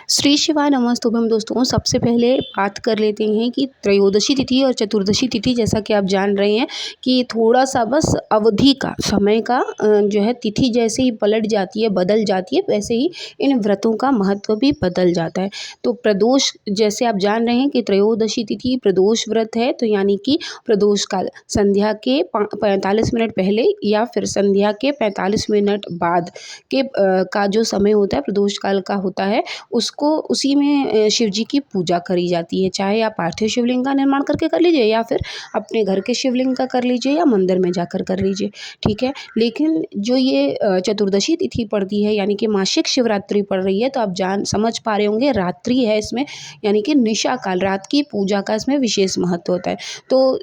श्री शिवाय नमस्तुभ्यं दोस्तों। सबसे पहले बात कर लेते हैं कि त्रयोदशी तिथि और चतुर्दशी तिथि, जैसा कि आप जान रहे हैं कि थोड़ा-सा बस अवधि का, समय का जो है तिथि जैसे ही पलट जाती है, बदल जाती है, वैसे ही इन व्रतों का महत्व भी बदल जाता है। तो प्रदोष, जैसे आप जान रहे हैं कि त्रयोदशी तिथि प्रदोष व्रत है, तो यानी कि प्रदोष काल संध्या के 45 मिनट पहले या फिर संध्या के 45 मिनट बाद के का जो समय होता है, प्रदोष काल का होता है, उसको उसी में शिव जी की पूजा करी जाती है। चाहे आप पार्थिव शिवलिंग का निर्माण करके कर लीजिए या फिर अपने घर के शिवलिंग का कर लीजिए या मंदिर में जाकर कर लीजिए, ठीक है। लेकिन जो ये चतुर्दशी तिथि पड़ती है, यानी कि मासिक शिवरात्रि पड़ रही है, तो आप समझ पा रहे होंगे, रात्रि है इसमें, यानी कि निशा काल, रात की पूजा का इसमें विशेष महत्व होता है। तो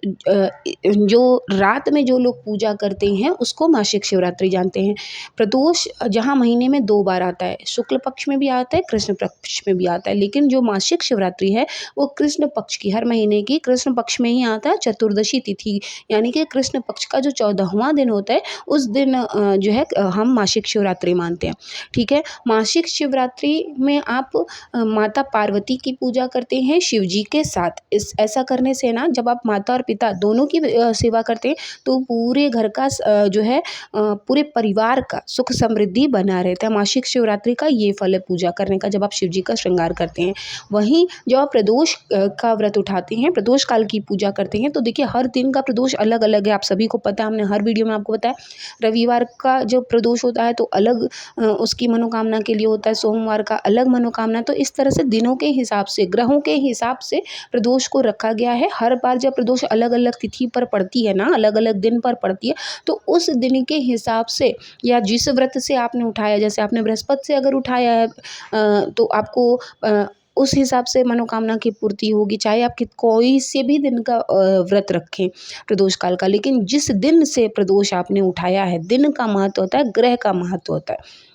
जो रात में जो लोग पूजा करते हैं उसको मासिक शिवरात्रि जानते हैं। प्रदोष जहाँ महीने में 2 बार आता है, शुक्ल पक्ष में भी आता है, कृष्ण पक्ष में भी आता है, लेकिन जो मासिक शिवरात्रि है वो कृष्ण पक्ष की, हर महीने की कृष्ण पक्ष में ही आता है। चतुर्दशी तिथि यानी कि कृष्ण पक्ष का जो 14वां दिन होता है, उस दिन जो है हम मासिक शिवरात्रि मानते हैं, ठीक है। मासिक शिवरात्रि में आप माता पार्वती की पूजा करते हैं शिव जी के साथ। ऐसा करने से ना, जब आप माता और पिता दोनों की सेवा करते हैं, तो पूरे घर का जो है पूरे परिवार का सुख समृद्धि बना रहता है। मासिक शिवरात्रि का ये फल है पूजा करने का, जब आप शिव जी का श्रृंगार करते हैं। वहीं जब आप प्रदोष का व्रत उठाते हैं, प्रदोष काल की पूजा करते हैं, तो देखिए हर दिन का प्रदोष अलग अलग है, आप सभी को पता है, हमने हर वीडियो में आपको बताया। रविवार का जो प्रदोष होता है तो अलग उसकी मनोकामना के लिए होता है, सोमवार का अलग मनोकामना। तो इस तरह से दिनों के हिसाब से, ग्रहों के हिसाब से प्रदोष को रखा गया है। हर बार जब प्रदोष अलग अलग तिथि पर पड़ती है ना, अलग अलग दिन पर पड़ती है, तो उस दिन के हिसाब से या जिस व्रत से आपने उठाया, जैसे आपने बृहस्पति से अगर उठाया है तो आपको उस हिसाब से मनोकामना की पूर्ति होगी, चाहे आप कोई से भी दिन का व्रत रखें प्रदोष काल का। लेकिन जिस दिन से प्रदोष आपने उठाया है, दिन का महत्व होता है, ग्रह का महत्व होता है,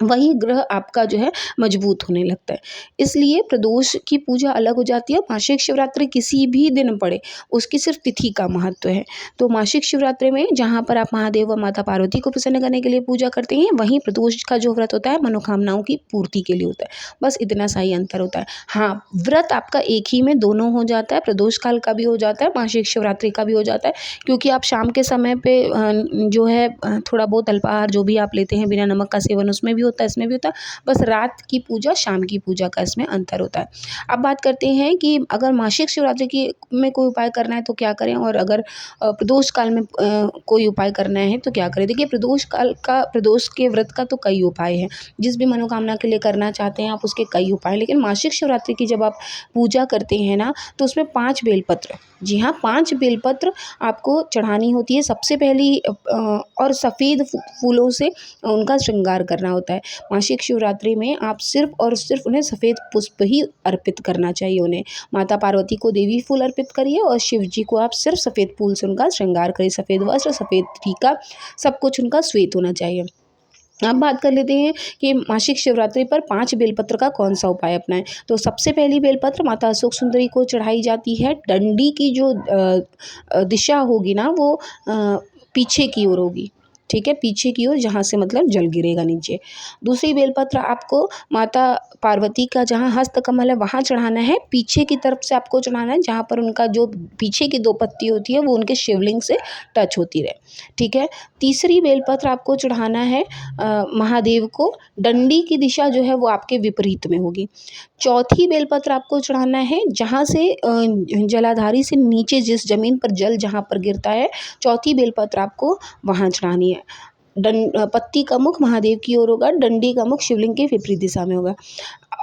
वही ग्रह आपका जो है मजबूत होने लगता है। इसलिए प्रदोष की पूजा अलग हो जाती है। मासिक शिवरात्रि किसी भी दिन पड़े, उसकी सिर्फ तिथि का महत्व है। तो मासिक शिवरात्रि में जहाँ पर आप महादेव व माता पार्वती को प्रसन्न करने के लिए पूजा करते हैं, वहीं प्रदोष का जो व्रत होता है मनोकामनाओं की पूर्ति के लिए होता है। बस इतना सा ही अंतर होता है। हाँ, व्रत आपका एक ही में दोनों हो जाता है, प्रदोष काल का भी हो जाता है, मासिक शिवरात्रि का भी हो जाता है, क्योंकि आप शाम के समय पे जो है थोड़ा बहुत अल्पाहार जो भी आप लेते हैं बिना नमक का सेवन, उसमें भी होता है, इसमें भी होता है। बस रात की पूजा, शाम की पूजा का इसमें अंतर होता है। अब बात करते हैं कि अगर मासिक शिवरात्रि की में कोई उपाय करना है तो क्या करें, और अगर प्रदोष काल में कोई उपाय करना है तो क्या करें। देखिए प्रदोष के व्रत का तो कई उपाय हैं, जिस भी मनोकामना के लिए करना चाहते हैं आप, उसके कई उपाय। लेकिन मासिक शिवरात्रि की जब आप पूजा करते हैं ना, तो उसमें 5 बेलपत्र, जी हाँ, 5 बेलपत्र आपको चढ़ानी होती है सबसे पहली, और सफ़ेद फूलों से उनका श्रृंगार करना होता है। मासिक शिवरात्रि में आप सिर्फ और सिर्फ उन्हें सफ़ेद पुष्प ही अर्पित करना चाहिए। उन्हें माता पार्वती को देवी फूल अर्पित करिए और शिव जी को आप सिर्फ सफ़ेद फूल से उनका श्रृंगार करिए। सफ़ेद वस्त्र, सफ़ेद टीका, सब कुछ उनका श्वेत होना चाहिए। अब बात कर लेते हैं कि मासिक शिवरात्रि पर 5 बेलपत्र का कौन सा उपाय अपनाएं। तो सबसे पहली बेलपत्र माता अशोक सुंदरी को चढ़ाई जाती है। डंडी की जो दिशा होगी ना, वो पीछे की ओर होगी, ठीक है, पीछे की ओर, जहाँ से मतलब जल गिरेगा नीचे। दूसरी बेलपत्र आपको माता पार्वती का जहाँ हस्त कमल है वहाँ चढ़ाना है, पीछे की तरफ से आपको चढ़ाना है, जहाँ पर उनका जो पीछे की 2 पत्ती होती है वो उनके शिवलिंग से टच होती रहे, ठीक है। तीसरी बेलपत्र आपको चढ़ाना है महादेव को, डंडी की दिशा जो है वो आपके विपरीत में होगी। चौथी बेलपत्र आपको चढ़ाना है जहाँ से जलाधारी से नीचे, जिस जमीन पर जल जहाँ पर गिरता है, चौथी बेलपत्र आपको वहाँ चढ़ानी है। पत्ती का मुख महादेव की ओर होगा, डंडी का मुख शिवलिंग के विपरीत दिशा में होगा।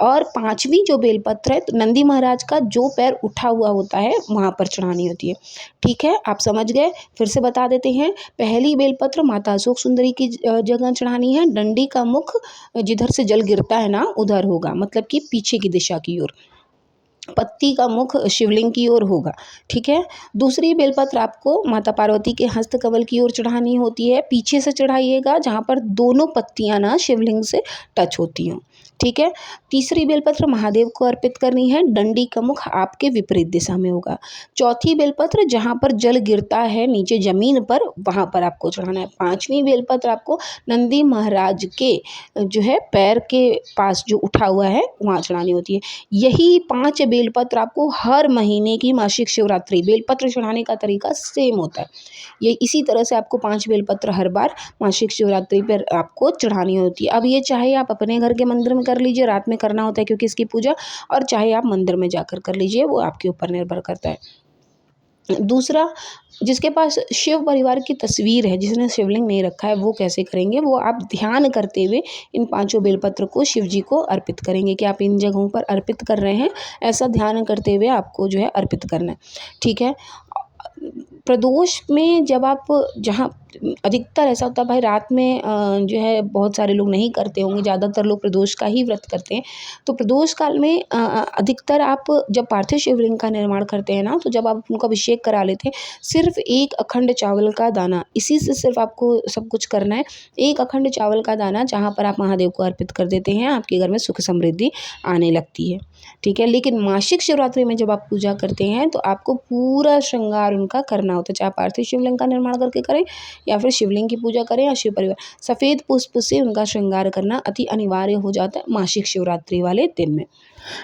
और 5वीं जो बेलपत्र है, तो नंदी महाराज का जो पैर उठा हुआ होता है वहाँ पर चढ़ानी होती है, ठीक है। आप समझ गए, फिर से बता देते हैं। पहली बेलपत्र माता अशोक सुंदरी की जगह चढ़ानी है, डंडी का मुख जिधर से जल गिरता है ना उधर होगा, मतलब कि पीछे की दिशा की ओर। पत्ती का मुख शिवलिंग की ओर होगा, ठीक है। दूसरी बेलपत्र आपको माता पार्वती के हस्त कमल की ओर चढ़ानी होती है, पीछे से चढ़ाइएगा, जहाँ पर दोनों पत्तियाँ ना शिवलिंग से टच होती हों, ठीक है। तीसरी बेलपत्र महादेव को अर्पित करनी है, डंडी का मुख आपके विपरीत दिशा में होगा। चौथी बेलपत्र जहाँ पर जल गिरता है नीचे ज़मीन पर, वहाँ पर आपको चढ़ाना है। पाँचवीं बेलपत्र आपको नंदी महाराज के जो है पैर के पास जो उठा हुआ है वहाँ चढ़ानी होती है। यही 5 बेलपत्र आपको हर महीने की मासिक शिवरात्रि बेलपत्र चढ़ाने का तरीका सेम होता है। ये इसी तरह से आपको 5 बेलपत्र हर बार मासिक शिवरात्रि पर आपको चढ़ानी होती है। अब ये चाहे आप अपने घर के मंदिर में कर लीजिए, रात में करना होता है क्योंकि इसकी पूजा, और चाहे आप मंदिर में जाकर कर लीजिए, वो आपके ऊपर निर्भर करता है। दूसरा, जिसके पास शिव परिवार की तस्वीर है, जिसने शिवलिंग नहीं रखा है, वो कैसे करेंगे? वो आप ध्यान करते हुए इन 5 बेलपत्र को शिव जी को अर्पित करेंगे कि आप इन जगहों पर अर्पित कर रहे हैं, ऐसा ध्यान करते हुए आपको जो है अर्पित करना है। ठीक है। प्रदोष में जब आप जहाँ अधिकतर ऐसा होता है भाई रात में जो है बहुत सारे लोग नहीं करते होंगे, ज़्यादातर लोग प्रदोष का ही व्रत करते हैं। तो प्रदोष काल में अधिकतर आप जब पार्थिव शिवलिंग का निर्माण करते हैं ना, तो जब आप उनका अभिषेक करा लेते हैं, सिर्फ एक अखंड चावल का दाना, इसी से सिर्फ आपको सब कुछ करना है। एक अखंड चावल का दाना जहाँ पर आप महादेव को अर्पित कर देते हैं, आपके घर में सुख समृद्धि आने लगती है। ठीक है। लेकिन मासिक शिवरात्रि में जब आप पूजा करते हैं तो आपको पूरा श्रृंगार उनका करना होता है, चाहे पार्थिव शिवलिंग का निर्माण करके करें या फिर शिवलिंग की पूजा करें या शिव परिवार, सफ़ेद पुष्प से उनका श्रृंगार करना अति अनिवार्य हो जाता है मासिक शिवरात्रि वाले दिन में।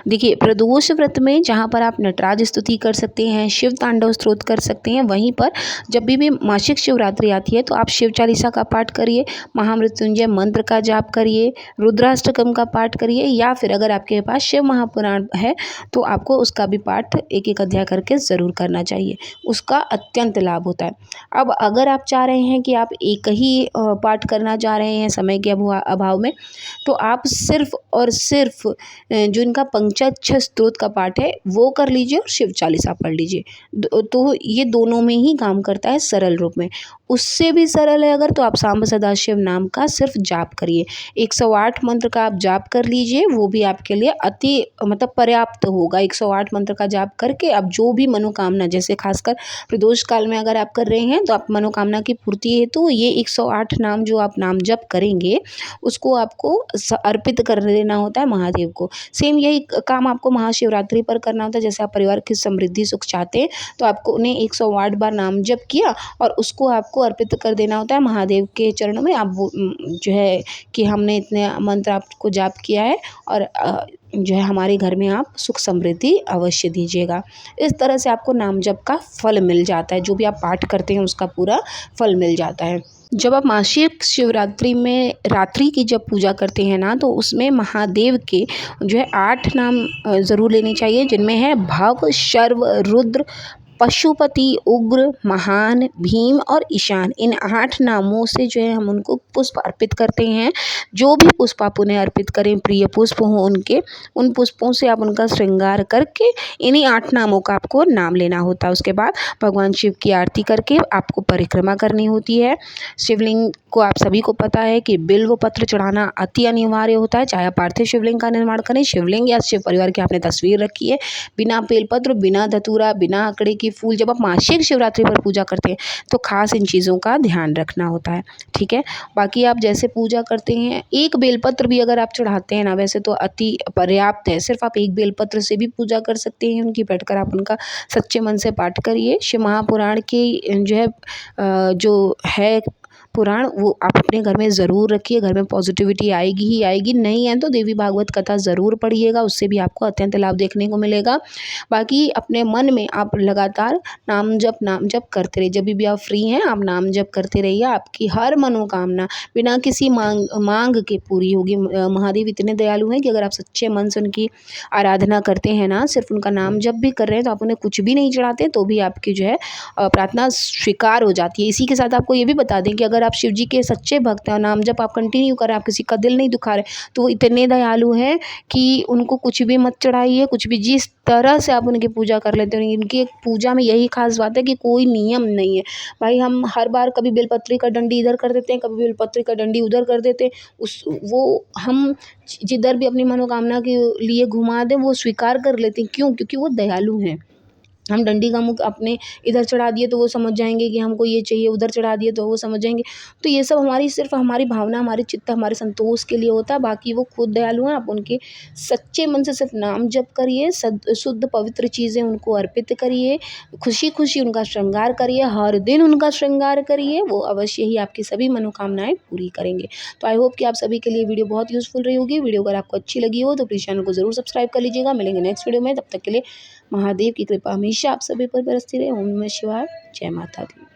देखिए, प्रदोष व्रत में जहाँ पर आप नटराज स्तुति कर सकते हैं, शिव तांडव स्तोत्र कर सकते हैं, वहीं पर जब भी मासिक शिवरात्रि आती है तो आप शिव चालीसा का पाठ करिए, महामृत्युंजय मंत्र का जाप करिए, रुद्राष्टकम का पाठ करिए, या फिर अगर आपके पास शिव महापुराण है तो आपको उसका भी पाठ एक एक अध्याय करके ज़रूर करना चाहिए, उसका अत्यंत लाभ होता है। अब अगर आप चाह रहे हैं कि आप एक ही पाठ करना चाह रहे हैं समय के अभाव में, तो आप सिर्फ और सिर्फ जो इनका पंचाक्षर स्तोत्र का पाठ है वो कर लीजिए और शिव चालीसा पढ़ लीजिए। तो ये दोनों में ही काम करता है सरल रूप में। उससे भी सरल है अगर, तो आप सांब सदाशिव नाम का सिर्फ जाप करिए, 108 मंत्र का आप जाप कर लीजिए, वो भी आपके लिए अति मतलब पर्याप्त होगा। 108 मंत्र का जाप करके आप जो भी मनोकामना, जैसे खासकर प्रदोष काल में अगर आप कर रहे हैं तो आप मनोकामना की पूर्ति हेतु ये 108 नाम जो आप नाम जप करेंगे उसको आपको अर्पित कर देना होता है महादेव को। सेम यही काम आपको महाशिवरात्रि पर करना होता है। जैसे आप परिवार की समृद्धि सुख चाहते हैं तो आपको उन्हें 108 बार नाम जप किया और उसको आपको अर्पित कर देना होता है महादेव के चरणों में। आप वो जो है कि हमने इतने मंत्र आपको जाप किया है और जो है हमारे घर में आप सुख समृद्धि अवश्य दीजिएगा। इस तरह से आपको नाम जप का फल मिल जाता है, जो भी आप पाठ करते हैं उसका पूरा फल मिल जाता है। जब आप मासिक शिवरात्रि में रात्रि की जब पूजा करते हैं ना, तो उसमें महादेव के जो है 8 नाम ज़रूर लेने चाहिए, जिनमें है भव, शर्व, रुद्र, पशुपति, उग्र, महान, भीम और ईशान। इन 8 नामों से जो है हम उनको पुष्प अर्पित करते हैं। जो भी पुष्प आप उन्हें अर्पित करें, प्रिय पुष्प हों उनके, उन पुष्पों से आप उनका श्रृंगार करके इन्हीं 8 नामों का आपको नाम लेना होता है। उसके बाद भगवान शिव की आरती करके आपको परिक्रमा करनी होती है। शिवलिंग को आप सभी को पता है कि बिल्व पत्र चढ़ाना अति अनिवार्य होता है, चाहे आप पार्थिव शिवलिंग का निर्माण करें, शिवलिंग या शिव परिवार की आपने तस्वीर रखी है, बिना बेलपत्र, बिना धतूरा, बिना अकड़े की फूल, जब आप मासिक शिवरात्रि पर पूजा करते हैं तो खास इन चीज़ों का ध्यान रखना होता है। ठीक है। बाकी आप जैसे पूजा करते हैं, एक बेलपत्र भी अगर आप चढ़ाते हैं ना, वैसे तो अति पर्याप्त है, सिर्फ आप एक बेलपत्र से भी पूजा कर सकते हैं उनकी, बैठकर आप उनका सच्चे मन से पाठ करिए। शिव महापुराण की जो है जो है पुराण, वो आप अपने घर में ज़रूर रखिए, घर में पॉजिटिविटी आएगी ही आएगी। नहीं है तो देवी भागवत कथा ज़रूर पढ़िएगा, उससे भी आपको अत्यंत लाभ देखने को मिलेगा। बाकी अपने मन में आप लगातार नाम जप करते रहिए, जब भी आप फ्री हैं आप नाम जप करते रहिए, आपकी हर मनोकामना बिना किसी मांग के पूरी होगी। महादेव इतने दयालु हैं कि अगर आप सच्चे मन से उनकी आराधना करते हैं ना, सिर्फ उनका नाम जप भी कर रहे हैं, तो आप उन्हें कुछ भी नहीं चढ़ाते तो भी आपकी जो है प्रार्थना स्वीकार हो जाती है। इसी के साथ आपको ये भी बता दें कि अगर आप शिव जी के सच्चे भक्त हैं और नाम जप आप कंटिन्यू करें, आप किसी का दिल नहीं दुखा रहे, तो वो इतने दयालु हैं कि उनको कुछ भी मत चढ़ाइए, कुछ भी जिस तरह से आप उनकी पूजा कर लेते हैं। इनकी पूजा में यही खास बात है कि कोई नियम नहीं है भाई। हम हर बार कभी बेलपत्री का डंडी इधर कर देते हैं, कभी बेलपत्री का डंडी उधर कर देते हैं, हम जिधर भी अपनी मनोकामना के लिए घुमा दें वो स्वीकार कर लेते हैं। क्यों? क्योंकि वो दयालु हैं। हम डंडी का मुख अपने इधर चढ़ा दिए तो वो समझ जाएंगे कि हमको ये चाहिए, उधर चढ़ा दिए तो वो समझ जाएंगे। तो ये सब हमारी सिर्फ हमारी भावना, हमारी चित्त, हमारे संतोष के लिए होता है। बाकी वो खुद दयालु हैं। आप उनके सच्चे मन से सिर्फ नाम जप करिए, शुद्ध पवित्र चीज़ें उनको अर्पित करिए, खुशी खुशी उनका श्रृंगार करिए, हर दिन उनका श्रृंगार करिए, वो अवश्य ही आपकी सभी मनोकामनाएं पूरी करेंगे। तो आई होप कि आप सभी के लिए वीडियो बहुत यूजफुल रही होगी। वीडियो अगर आपको अच्छी लगी हो तो प्लीज़ चैनल को जरूर सब्सक्राइब कर लीजिएगा। मिलेंगे नेक्स्ट वीडियो में, तब तक के लिए महादेव की कृपा हमेशा आप सभी पर बरसती रहे। ओम नमः शिवाय। जय माता दी।